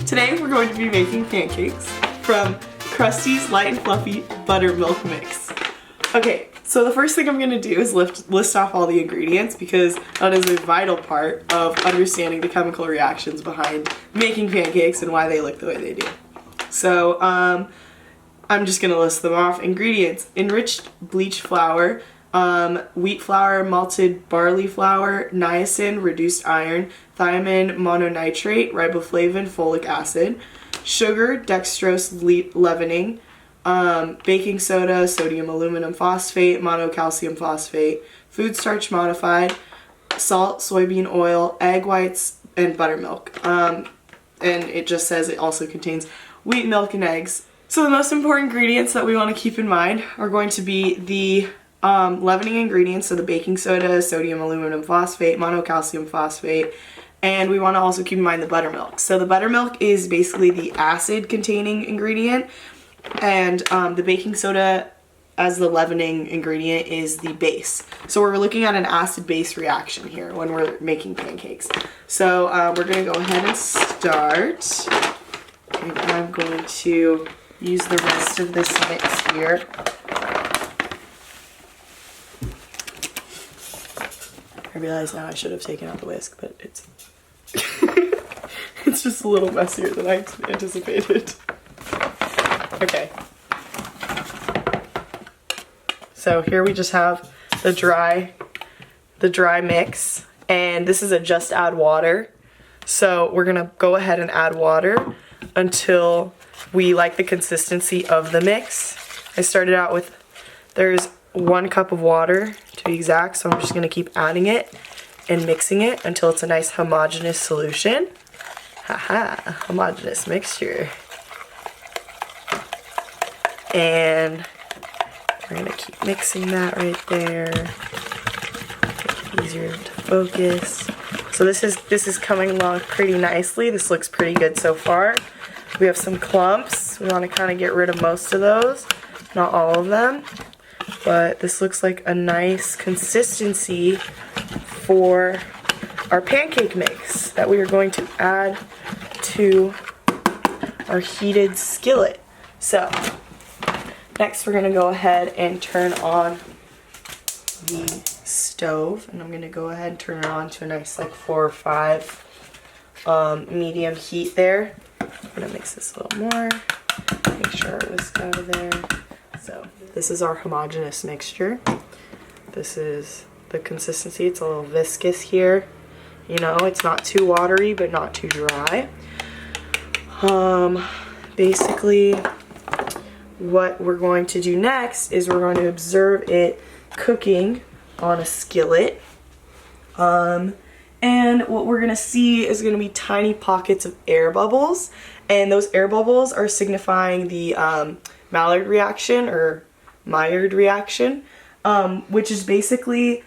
Today we're going to be making pancakes from Krusty's Light and Fluffy Buttermilk Mix. Okay, so the first thing I'm going to do is list off all the ingredients because that is a vital part of understanding the chemical reactions behind making pancakes and why they look the way they do. So I'm just going to list them off. Ingredients: enriched bleached flour, wheat flour, malted barley flour, niacin, reduced iron, thiamine mononitrate, riboflavin, folic acid, sugar, dextrose leavening, baking soda, sodium aluminum phosphate, monocalcium phosphate, food starch modified, salt, soybean oil, egg whites, and buttermilk. And it just says it also contains wheat milk and eggs. So the most important ingredients that we want to keep in mind are going to be the leavening ingredients, so the baking soda, sodium aluminum phosphate, monocalcium phosphate, and we want to also keep in mind the buttermilk. So the buttermilk is basically the acid containing ingredient, and the baking soda as the leavening ingredient is the base. So we're looking at an acid-base reaction here when we're making pancakes. So we're going to go ahead and start. And I'm going to use the rest of this mix here. I realize now I should have taken out the whisk, but it's it's just a little messier than I anticipated. Okay. So here we just have the dry mix, and this is a just add water. So we're gonna go ahead and add water until we like the consistency of the mix. I started out with, there's 1 cup of water to be exact, so I'm just gonna keep adding it and mixing it until it's a nice homogeneous solution. Haha, homogeneous mixture. And we're gonna keep mixing that right there. Make it easier to focus. So this is coming along pretty nicely. This looks pretty good so far. We have some clumps. We want to kind of get rid of most of those, not all of them. But this looks like a nice consistency for our pancake mix that we are going to add to our heated skillet. So next we're going to go ahead and turn on the stove, and I'm going to go ahead and turn it on to a nice like 4 or 5 medium heat there. I'm going to mix this a little more, make sure our whisk out of there. So this is our homogeneous mixture. This is the consistency. It's a little viscous here. You know, it's not too watery, but not too dry. Basically, what we're going to do next is we're going to observe it cooking on a skillet. And what we're going to see is going to be tiny pockets of air bubbles. And those air bubbles are signifying the Maillard reaction or Maillard reaction, which is basically,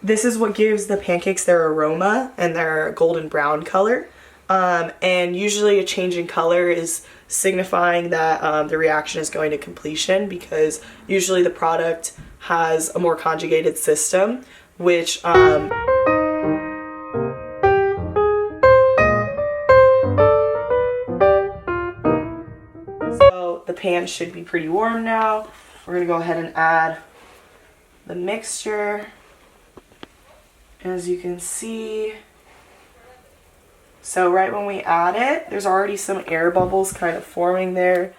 this is what gives the pancakes their aroma and their golden brown color. And usually a change in color is signifying that the reaction is going to completion, because usually the product has a more conjugated system, which so the pan should be pretty warm now. We're going to go ahead and add the mixture. As you can see, so right when we add it, there's already some air bubbles kind of forming there.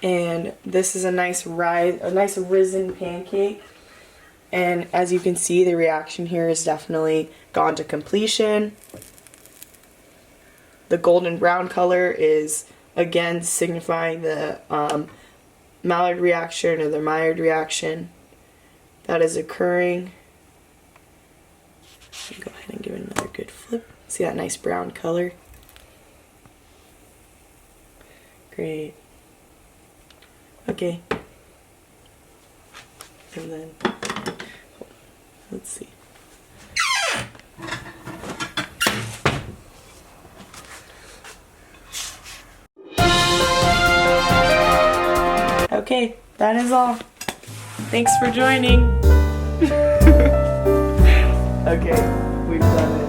And this is a nice risen pancake. And as you can see, the reaction here is definitely gone to completion. The golden brown color is again signifying the Maillard reaction or the Maillard reaction that is occurring. Go ahead and give it another good flip. See that nice brown color? Great. Okay. And then, let's see. Okay, that is all. Thanks for joining. Okay, we've done it.